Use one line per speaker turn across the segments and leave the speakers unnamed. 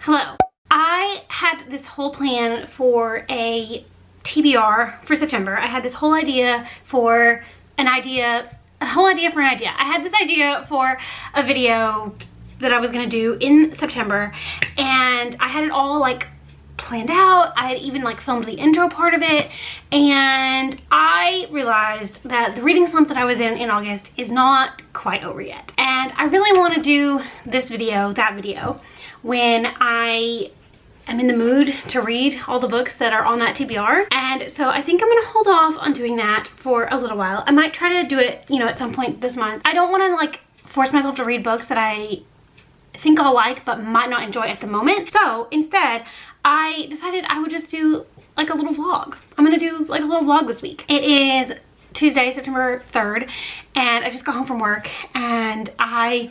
Hello. I had this whole plan for a TBR for September. I had this whole idea for an idea, I had this idea for a video that I was gonna do in September, and I had it all like planned out. I had even like filmed the intro part of it, and I realized that the reading slump that I was in August is not quite over yet. And I really want to do this video, that video, when I am in the mood to read all the books that are on that TBR. And so I think I'm gonna hold off on doing that for a little while. I might try to do it, you know, at some point this month. I don't want to like force myself to read books that I think I'll like but might not enjoy at the moment. So instead, I decided I would just do like a little vlog. I'm gonna do like a little vlog this week. It is Tuesday, September 3rd, and I just got home from work, and I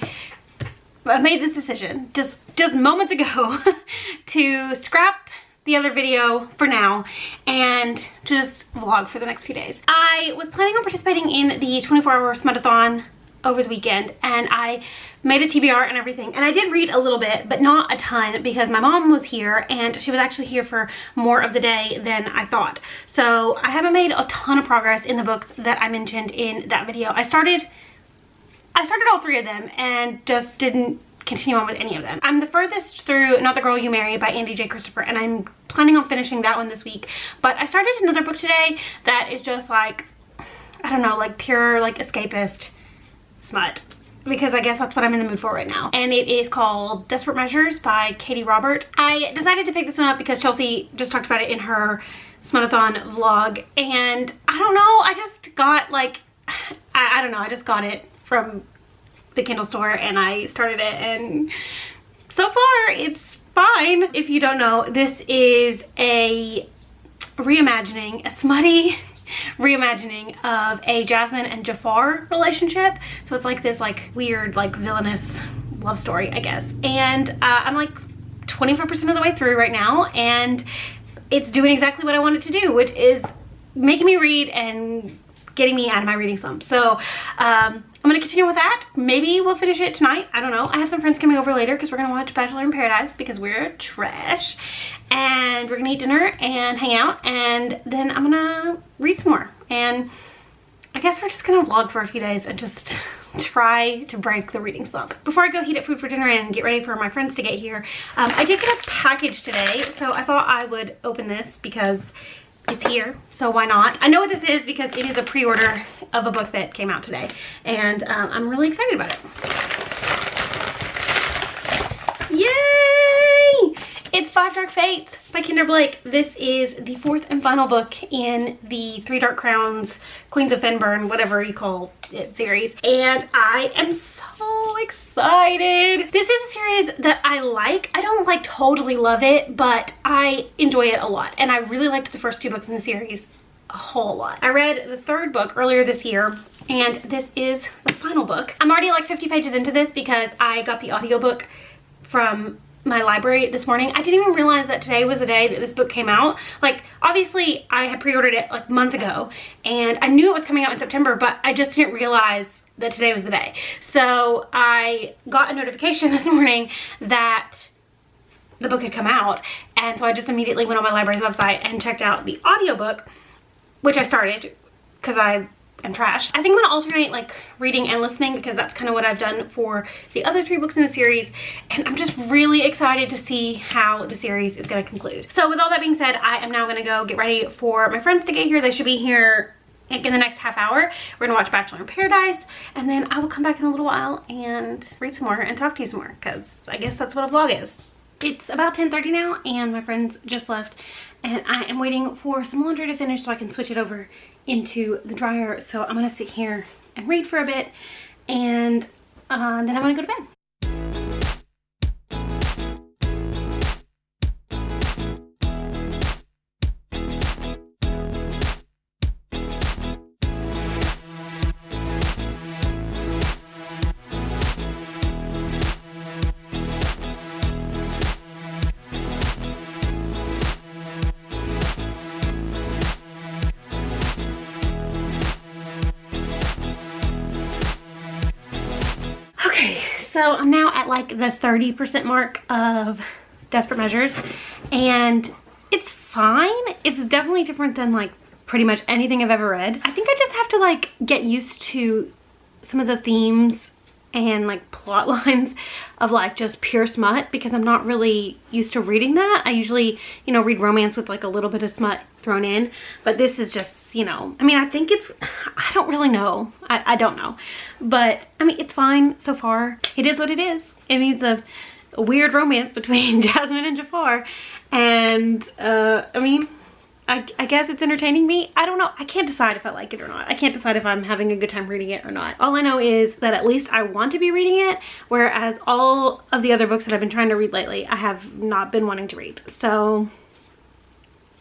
made this decision just moments ago to scrap the other video for now and to just vlog for the next few days. I was planning on participating in the 24-hour smut-a-thon over the weekend, and I made a TBR and everything, and I did read a little bit but not a ton because my mom was here, and she was actually here for more of the day than I thought. So I haven't made a ton of progress in the books that I mentioned in that video. I started all three of them and just didn't continue on with any of them. I'm the furthest through Not the Girl You Marry by Andy J. Christopher, and I'm planning on finishing that one this week. But I started another book today that is just like, I don't know, like pure like escapist smut, because I guess that's what I'm in the mood for right now. And it is called Desperate Measures by Katie Robert. I decided to pick this one up because Chelsea just talked about it in her smut-a-thon vlog, and I don't know, I just got like, I don't know, I just got it from the Kindle store and I started it, and so far it's fine. If you don't know, this is a reimagining, a smutty reimagining of a Jasmine and Jafar relationship. So it's like this like weird like villainous love story, I guess. And I'm like 25% of the way through right now, and it's doing exactly what I want it to do, which is making me read and getting me out of my reading slump. So I'm gonna continue with that. Maybe we'll finish it tonight, I don't know. I have some friends coming over later because we're gonna watch Bachelor in Paradise because we're trash, and we're gonna eat dinner and hang out, and then I'm gonna read some more. And I guess we're just gonna vlog for a few days and just try to break the reading slump. Before I go heat up food for dinner and get ready for my friends to get here, I did get a package today, so I thought I would open this because it's here, so why not? I know what this is because it is a pre-order of a book that came out today, and I'm really excited about it. Yay! It's Five Dark Fates by Kinder Blake. This is the fourth and final book in the Three Dark Crowns, Queens of Fenburn, whatever you call it series, and I am so excited. This is a series that I like. I don't like totally love it, but I enjoy it a lot, and I really liked the first two books in the series a whole lot. I read the third book earlier this year, and this is the final book. I'm already like 50 pages into this because I got the audiobook from my library this morning. I didn't even realize that today was the day that this book came out. Like, obviously I had pre-ordered it like months ago, and I knew it was coming out in September, but I just didn't realize that today was the day. So I got a notification this morning that the book had come out, and so I just immediately went on my library's website and checked out the audiobook, which I started because I am trash. I think I'm gonna alternate like reading and listening because that's kind of what I've done for the other three books in the series, and I'm just really excited to see how the series is gonna conclude. So with all that being said, I am now gonna go get ready for my friends to get here. They should be here in the next half hour. We're gonna watch Bachelor in Paradise, and then I will come back in a little while and read some more and talk to you some more, because I guess that's what a vlog is. It's about 10:30 now, and my friends just left, and I am waiting for some laundry to finish so I can switch it over into the dryer. So I'm gonna sit here and read for a bit, and then I'm gonna go to bed. So I'm now at like the 30% mark of Desperate Measures, and it's fine. It's definitely different than like pretty much anything I've ever read. I think I just have to like get used to some of the themes and like plot lines of like just pure smut, because I'm not really used to reading that. I usually, you know, read romance with like a little bit of smut thrown in, but this is just, you know, I mean, I think it's, I don't really know. I don't know, but I mean, it's fine so far. It is what it is. It needs a weird romance between Jasmine and Jafar, and I mean, I guess it's entertaining me. I don't know. I can't decide if I like it or not. I can't decide if I'm having a good time reading it or not. All I know is that at least I want to be reading it, whereas all of the other books that I've been trying to read lately, I have not been wanting to read. So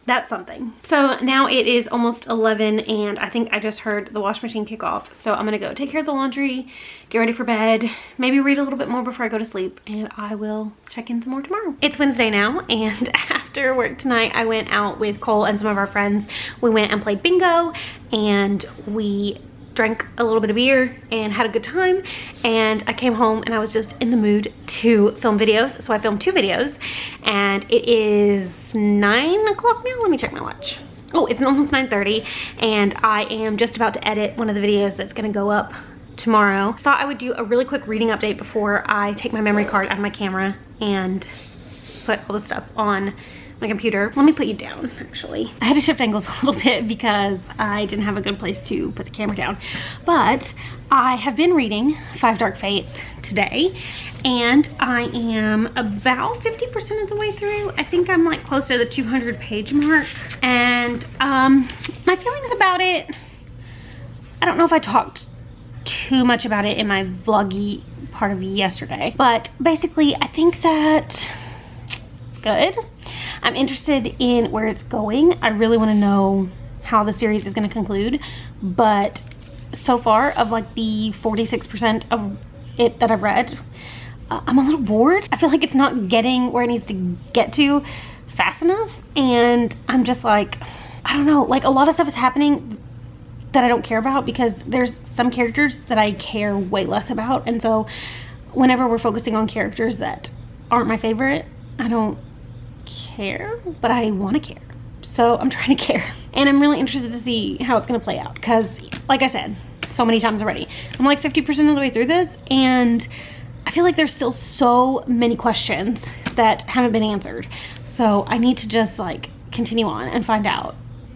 that's something. So now it is almost 11, and I think I just heard the wash machine kick off. So I'm gonna go take care of the laundry, get ready for bed, maybe read a little bit more before I go to sleep, and I will check in some more tomorrow. It's Wednesday now, and after work tonight, I went out with Cole and some of our friends. We went and played bingo, and we drank a little bit of beer and had a good time, and I came home and I was just in the mood to film videos, so I filmed 2 videos, and it is 9 o'clock now. Let me check my watch. Oh, it's almost 9:30, and I am just about to edit one of the videos that's gonna go up tomorrow. Thought I would do a really quick reading update before I take my memory card out of my camera and put all the stuff on my computer. Let me put you down, actually. I had to shift angles a little bit because I didn't have a good place to put the camera down. But I have been reading Five Dark Fates today, and I am about 50% of the way through. I think I'm like close to the 200 page mark. And my feelings about it, I don't know if I talked too much about it in my vloggy part of yesterday, but basically I think that it's good. I'm interested in where it's going. I really want to know how the series is going to conclude, but so far, of like the 46% of it that I've read, I'm a little bored. I feel like it's not getting where it needs to get to fast enough, and I'm just like, I don't know, like a lot of stuff is happening that I don't care about, because there's some characters that I care way less about, and so whenever we're focusing on characters that aren't my favorite, I don't care, but I want to care. So I'm trying to care, and I'm really interested to see how it's going to play out, because like I said so many times already, I'm like 50% of the way through this, and I feel like there's still so many questions that haven't been answered. So I need to just like continue on and find out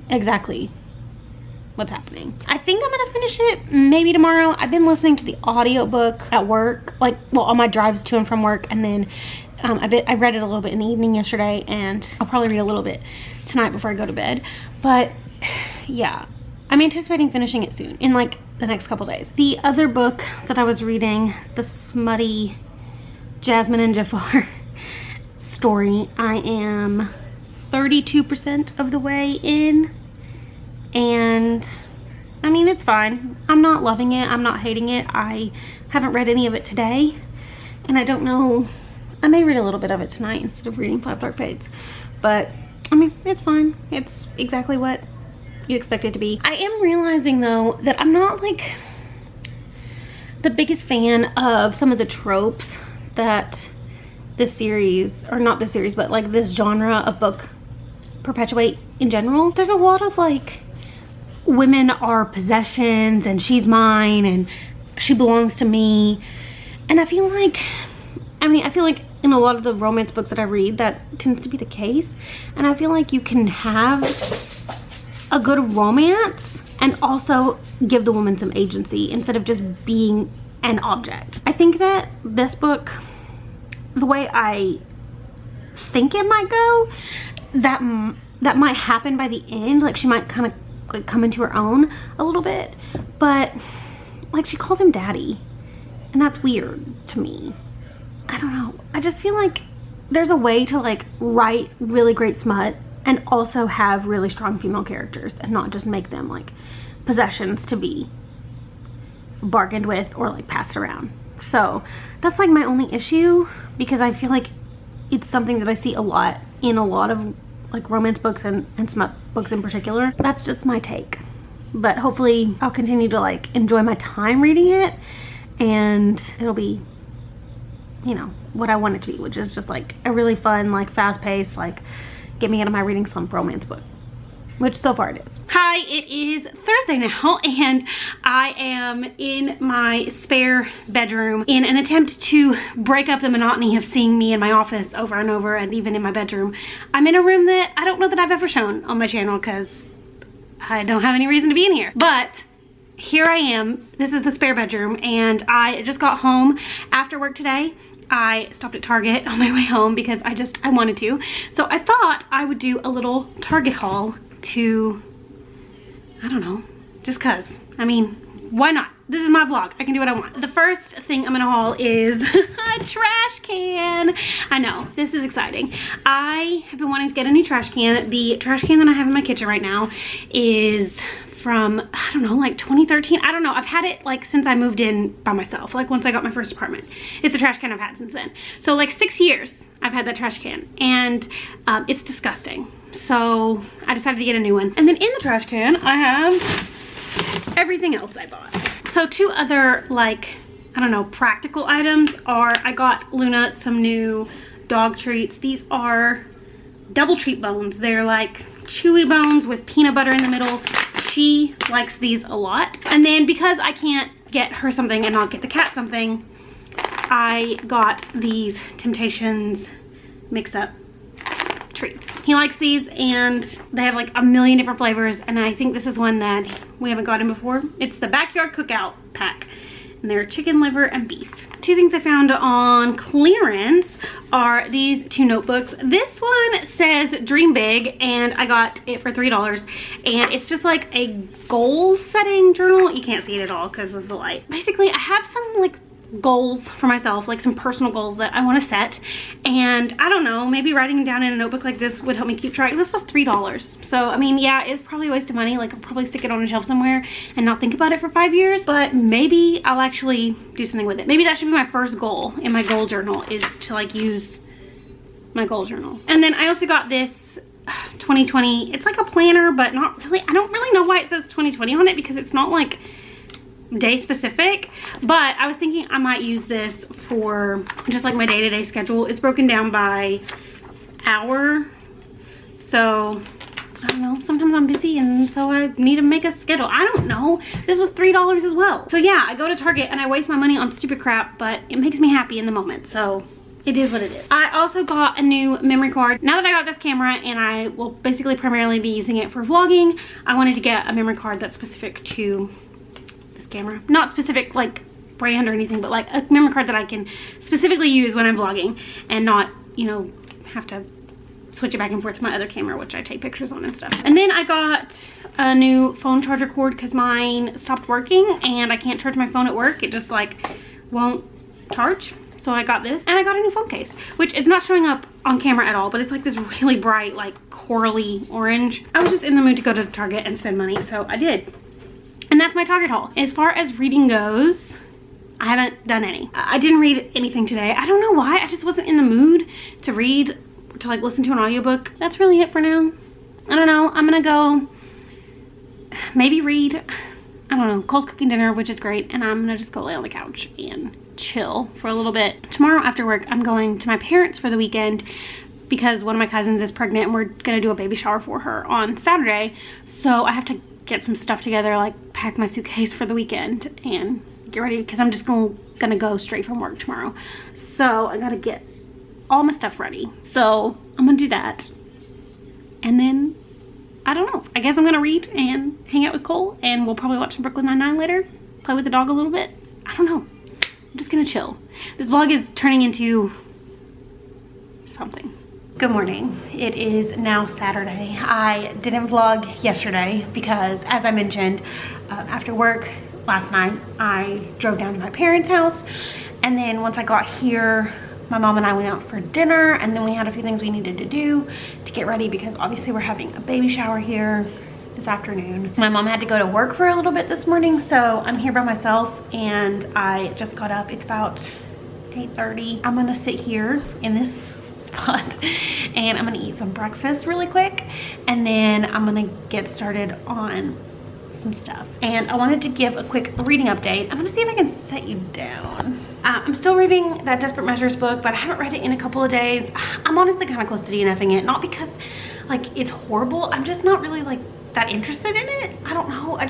exactly what's happening. I think I'm gonna finish it maybe tomorrow. I've been listening to the audiobook at work, like, well, on my drives to and from work, and then I read it a little bit in the evening yesterday, and I'll probably read a little bit tonight before I go to bed. But yeah, I'm anticipating finishing it soon, in like the next couple days. The other book that I was reading, the smutty Jasmine and Jafar story, I am 32% of the way in, and I mean, it's fine. I'm not loving it, I'm not hating it. I haven't read any of it today, and I don't know, I may read a little bit of it tonight instead of reading Five Dark Fates, but I mean, it's fine. It's exactly what you expect it to be. I am realizing though that I'm not like the biggest fan of some of the tropes that this series, or not this series, but like this genre of book perpetuate in general. There's a lot of like, women are possessions, and she's mine, and she belongs to me. And I feel like, I mean, I feel like in a lot of the romance books that I read, that tends to be the case. And I feel like you can have a good romance and also give the woman some agency instead of just being an object. I think that this book, the way I think it might go, that might happen by the end. Like, she might kind of like come into her own a little bit, but like, she calls him daddy, and that's weird to me. I don't know. I just feel like there's a way to like write really great smut and also have really strong female characters, and not just make them like possessions to be bargained with or like passed around. So that's like my only issue, because I feel like it's something that I see a lot in a lot of like romance books and smut books in particular. That's just my take, but hopefully I'll continue to like enjoy my time reading it, and it'll be you know, what I want it to be, which is just like a really fun, like fast-paced, like get me out of my reading slump romance book, which so far it is. Hi, it is Thursday now, and I am in my spare bedroom in an attempt to break up the monotony of seeing me in my office over and over, and even in my bedroom. I'm in a room that I don't know that I've ever shown on my channel because I don't have any reason to be in here, but here I am. This is the spare bedroom, and I just got home after work today. I stopped at Target on my way home because I wanted to. So I thought I would do a little Target haul to, I don't know, just cause. I mean, why not? This is my vlog. I can do what I want. The first thing I'm gonna haul is a trash can. I know, this is exciting. I have been wanting to get a new trash can. The trash can that I have in my kitchen right now is from, I don't know, like 2013. I don't know. I've had it like since I moved in by myself, like once I got my first apartment. It's a trash can I've had since then. So like 6 years I've had that trash can, and it's disgusting. So I decided to get a new one. And then in the trash can, I have everything else I bought. So two other, like, I don't know, practical items are, I got Luna some new dog treats. These are double treat bones. They're like chewy bones with peanut butter in the middle. She likes these a lot. And then because I can't get her something and not get the cat something, I got these Temptations mix-up treats. He likes these, and they have like a million different flavors, and I think this is one that we haven't gotten before. It's the Backyard Cookout pack, and they're chicken liver and beef. Two things I found on clearance are these two notebooks. This one says Dream Big, and I got it for $3, and it's just like a goal setting journal. You can't see it at all because of the light. Basically, I have some like goals for myself, like some personal goals that I want to set, and I don't know, maybe writing them down in a notebook like this would help me keep track. This was $3, so I mean, yeah, it's probably a waste of money. Like, I'll probably stick it on a shelf somewhere and not think about it for 5 years, but maybe I'll actually do something with it. Maybe that should be my first goal in my goal journal, is to like use my goal journal. And then I also got this 2020, it's like a planner, but not really. I don't really know why it says 2020 on it, because it's not like day specific, but I was thinking I might use this for just like my day-to-day schedule. It's broken down by hour, so I don't know, sometimes I'm busy and so I need to make a schedule. I don't know. This was $3 as well. So yeah, I go to Target and I waste my money on stupid crap, but it makes me happy in the moment, so it is what it is. I also got a new memory card. Now that I got this camera and I will basically primarily be using it for vlogging, I wanted to get a memory card that's specific to camera. Not specific like brand or anything, but like a memory card that I can specifically use when I'm vlogging and not, you know, have to switch it back and forth to my other camera, which I take pictures on and stuff. And then I got a new phone charger cord because mine stopped working and I can't charge my phone at work. It just like won't charge. So I got this, and I got a new phone case, which it's not showing up on camera at all, but it's like this really bright, like corally orange. I was just in the mood to go to Target and spend money, so I did. And that's my Target haul. As far as reading goes, I haven't done any. I didn't read anything today. I don't know why. I just wasn't in the mood to read, to like listen to an audiobook. That's really it for now. I don't know. I'm gonna go maybe read, I don't know, Cole's cooking dinner, which is great. And I'm gonna just go lay on the couch and chill for a little bit. Tomorrow after work, I'm going to my parents for the weekend because one of my cousins is pregnant and we're gonna do a baby shower for her on Saturday. So I have to get some stuff together, like pack my suitcase for the weekend and get ready, because I'm just gonna go straight from work tomorrow. So I gotta get all my stuff ready. So I'm gonna do that, and then I don't know, I guess I'm gonna read and hang out with Cole, and we'll probably watch some Brooklyn Nine-Nine later, play with the dog a little bit. I don't know, I'm just gonna chill. This vlog is turning into something. Good morning. It is now Saturday. I didn't vlog yesterday because, as I mentioned, after work last night, I drove down to my parents' house, and then once I got here, my mom and I went out for dinner, and then we had a few things we needed to do to get ready because obviously we're having a baby shower here this afternoon. My mom had to go to work for a little bit this morning, so I'm here by myself, and I just got up. It's about 8:30. I'm gonna sit here in this spot and I'm gonna eat some breakfast really quick, and then I'm gonna get started on some stuff. And I wanted to give a quick reading update. I'm gonna see if I can set you down. I'm still reading that Desperate Measures book, but I haven't read it in a couple of days. I'm honestly kind of close to DNFing it, not because like it's horrible. I'm just not really like that interested in it. I don't know. I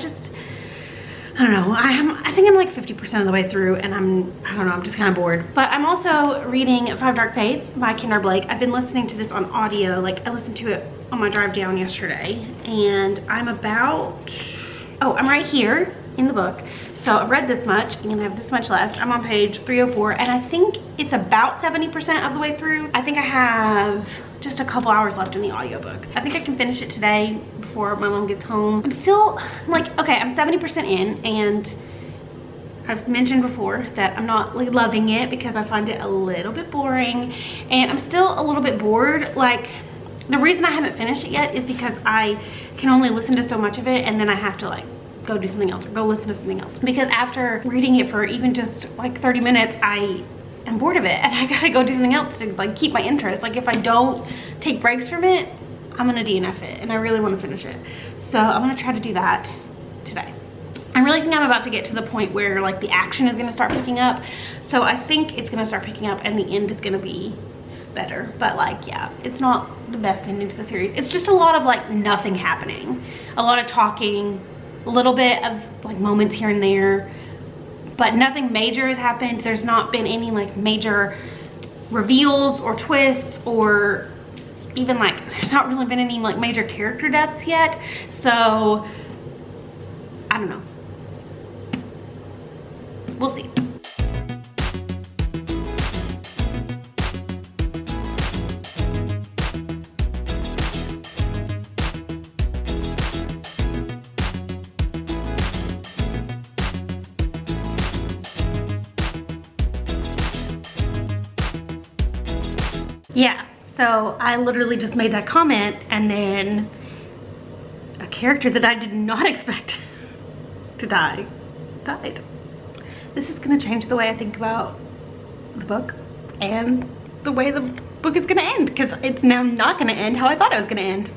don't know. I think I'm like 50% of the way through, and I don't know, I'm just kind of bored. But I'm also reading Five Dark Fates by Kendra Blake. I've been listening to this on audio. Like I listened to it on my drive down yesterday, and I'm right here in the book. So I've read this much and I have this much left. I'm on page 304, and I think it's about 70% of the way through. I think I have just a couple hours left in the audiobook. I think I can finish it today before my mom gets home. I'm still like, okay, I'm 70% in, and I've mentioned before that I'm not like loving it because I find it a little bit boring, and I'm still a little bit bored. Like, the reason I haven't finished it yet is because I can only listen to so much of it, and then I have to like go do something else or go listen to something else, because after reading it for even just like 30 minutes I am bored of it, and I gotta go do something else to like keep my interest. Like if I don't take breaks from it, I'm gonna DNF it, and I really want to finish it. So I'm gonna try to do that today. I really think I'm about to get to the point where like the action is gonna start picking up. So I think it's gonna start picking up, and the end is gonna be better. But like, yeah, it's not the best ending to the series. It's just a lot of like nothing happening, a lot of talking, a little bit of like moments here and there, but nothing major has happened. There's not been any like major reveals or twists, or even like there's not really been any like major character deaths yet. So I don't know, we'll see. Yeah, so I literally just made that comment, and then a character that I did not expect to die died. This is gonna change the way I think about the book and the way the book is gonna end, because it's now not gonna end how I thought it was gonna end.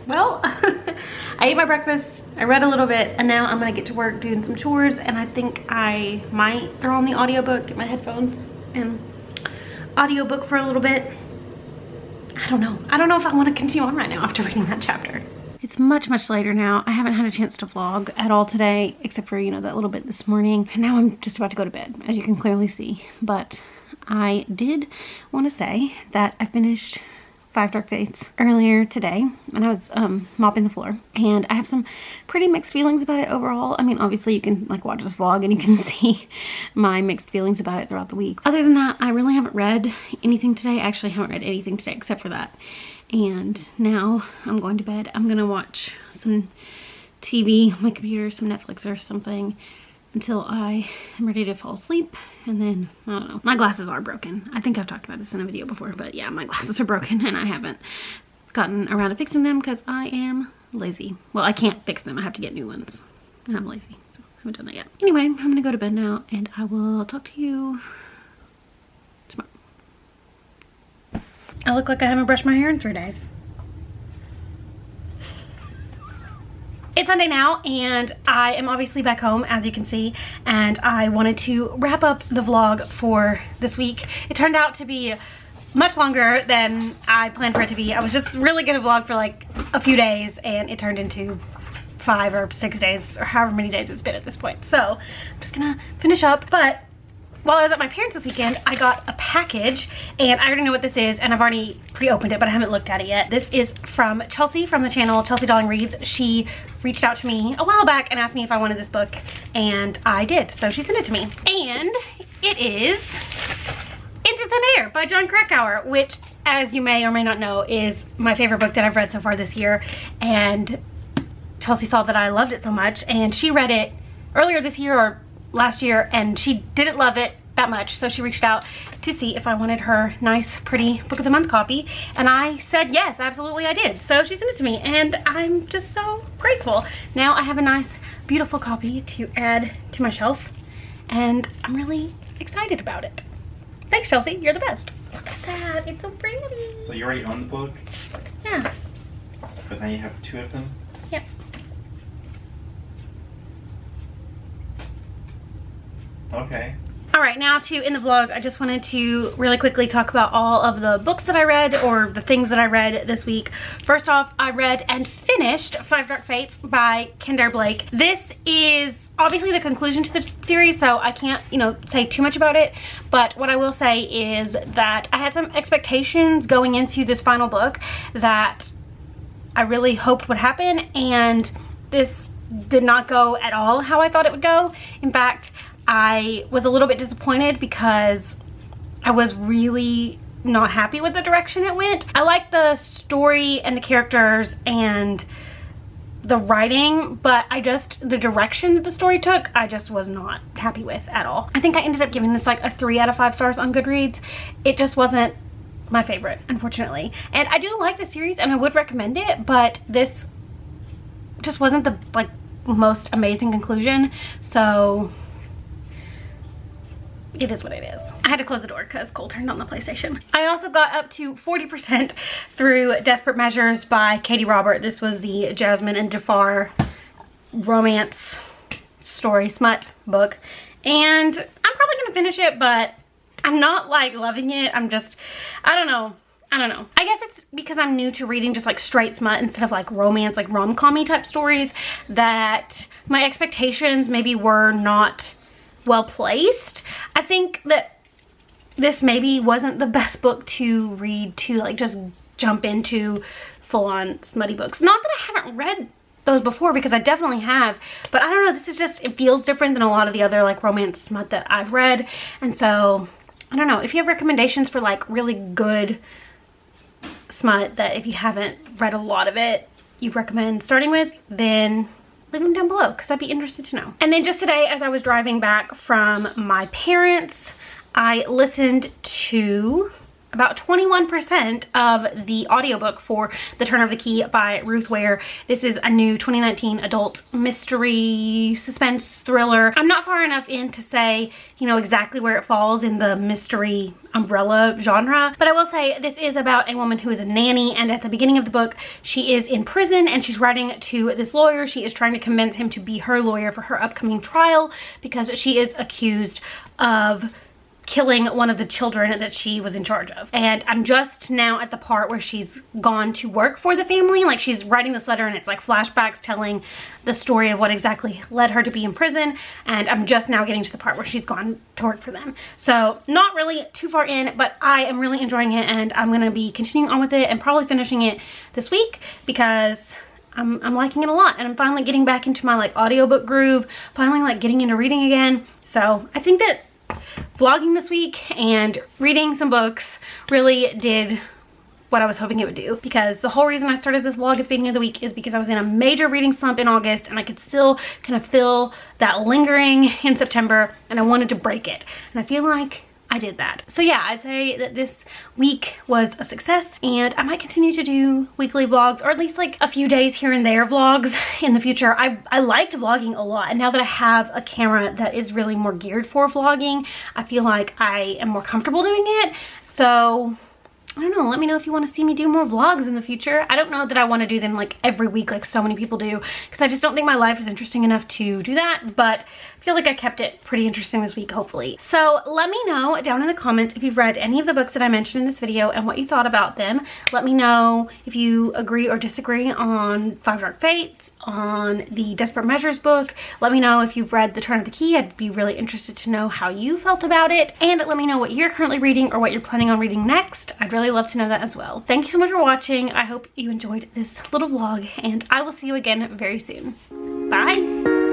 Well, I ate my breakfast, I read a little bit, and now I'm gonna get to work doing some chores, and I think I might throw on the audiobook, get my headphones, and audiobook for a little bit. I don't know if I want to continue on right now after reading that chapter. It's much later now. I haven't had a chance to vlog at all today, except for, you know, that little bit this morning. And now I'm just about to go to bed, as you can clearly see. But I did want to say that I finished Five Dark Fates earlier today, and I was mopping the floor, and I have some pretty mixed feelings about it overall. I mean, obviously you can like watch this vlog and you can see my mixed feelings about it throughout the week. Other than that, I really haven't read anything today. I actually haven't read anything today except for that. And now I'm going to bed. I'm gonna watch some TV on my computer, some Netflix or something, until I am ready to fall asleep. And then, I don't know, my glasses are broken. I think I've talked about this in a video before, but yeah, my glasses are broken, and I haven't gotten around to fixing them because I am lazy. Well, I can't fix them. I have to get new ones, and I'm lazy, so I haven't done that yet. Anyway, I'm gonna go to bed now, and I will talk to you tomorrow. I look like I haven't brushed my hair in 3 days. It's Sunday now, and I am obviously back home, as you can see, and I wanted to wrap up the vlog for this week. It turned out to be much longer than I planned for it to be. I was just really gonna vlog for like a few days, and it turned into 5 or 6 days, or however many days it's been at this point. So I'm just gonna finish up. But while I was at my parents' this weekend, I got a package, and I already know what this is, and I've already pre-opened it, but I haven't looked at it yet. This is from Chelsea from the channel Chelsea Darling Reads. She reached out to me a while back and asked me if I wanted this book, and I did. So she sent it to me, and it is Into Thin Air by Krakauer, which, as you may or may not know, is my favorite book that I've read so far this year. And Chelsea saw that I loved it so much, and she read it earlier this year or last year, and she didn't love it that much, so she reached out to see if I wanted her nice, pretty Book of the Month copy, and I said yes, absolutely I did. So she sent it to me, and I'm just so grateful. Now I have a nice, beautiful copy to add to my shelf, and I'm really excited about it. Thanks, Chelsea, you're the best. Look at that, it's so pretty.
So you already own the book?
Yeah.
But now you have 2 of them?
Yep.
Okay.
Alright, now to end the vlog, I just wanted to really quickly talk about all of the books that I read, or the things that I read this week. First off, I read and finished Five Dark Fates by Kendare Blake. This is obviously the conclusion to the series, so I can't, you know, say too much about it, but what I will say is that I had some expectations going into this final book that I really hoped would happen, and this did not go at all how I thought it would go. In fact, I was a little bit disappointed because I was really not happy with the direction it went. I like the story and the characters and the writing, but the direction that the story took, I just was not happy with at all. I think I ended up giving this like a 3 out of 5 stars on Goodreads. It just wasn't my favorite, unfortunately. And I do like the series and I would recommend it, but this just wasn't the like most amazing conclusion, so it is what it is. I had to close the door because Cole turned on the PlayStation. I also got up to 40% through Desperate Measures by Katie Robert. This was the Jasmine and Jafar romance story smut book. And I'm probably gonna finish it, but I'm not like loving it. I don't know. I guess it's because I'm new to reading just like straight smut instead of like romance, like rom-com-y type stories, that my expectations maybe were not well placed. I think that this maybe wasn't the best book to read to like just jump into full-on smutty books. Not that I haven't read those before, because I definitely have, but I don't know, this is just, it feels different than a lot of the other like romance smut that I've read. And so I don't know, if you have recommendations for like really good smut that if you haven't read a lot of it you recommend starting with, then leave them down below because I'd be interested to know. And then just today, as I was driving back from my parents, I listened to about 21% of the audiobook for The Turn of the Key by Ruth Ware. This is a new 2019 adult mystery suspense thriller. I'm not far enough in to say, you know, exactly where it falls in the mystery umbrella genre, but I will say this is about a woman who is a nanny, and at the beginning of the book she is in prison and she's writing to this lawyer. She is trying to convince him to be her lawyer for her upcoming trial because she is accused of killing one of the children that she was in charge of. And I'm just now at the part where she's gone to work for the family. Like, she's writing this letter and it's like flashbacks telling the story of what exactly led her to be in prison, and I'm just now getting to the part where she's gone to work for them. So not really too far in, but I am really enjoying it, and I'm gonna be continuing on with it and probably finishing it this week because I'm liking it a lot, and I'm finally getting back into my like audiobook groove, finally like getting into reading again. So I think that vlogging this week and reading some books really did what I was hoping it would do, because the whole reason I started this vlog at the beginning of the week is because I was in a major reading slump in August and I could still kind of feel that lingering in September, and I wanted to break it, and I feel like I did that. So yeah, I'd say that this week was a success, and I might continue to do weekly vlogs, or at least like a few days here and there vlogs in the future. I liked vlogging a lot, and now that I have a camera that is really more geared for vlogging, I feel like I am more comfortable doing it. So I don't know, let me know if you want to see me do more vlogs in the future. I don't know that I want to do them like every week like so many people do, because I just don't think my life is interesting enough to do that, but I feel like I kept it pretty interesting this week, hopefully. So let me know down in the comments if you've read any of the books that I mentioned in this video and what you thought about them. Let me know if you agree or disagree on Five Dark Fates, on the Desperate Measures book. Let me know if you've read The Turn of the Key. I'd be really interested to know how you felt about it, and let me know what you're currently reading or what you're planning on reading next. I'd really love to know that as well. Thank you so much for watching. I hope you enjoyed this little vlog, and I will see you again very soon. Bye!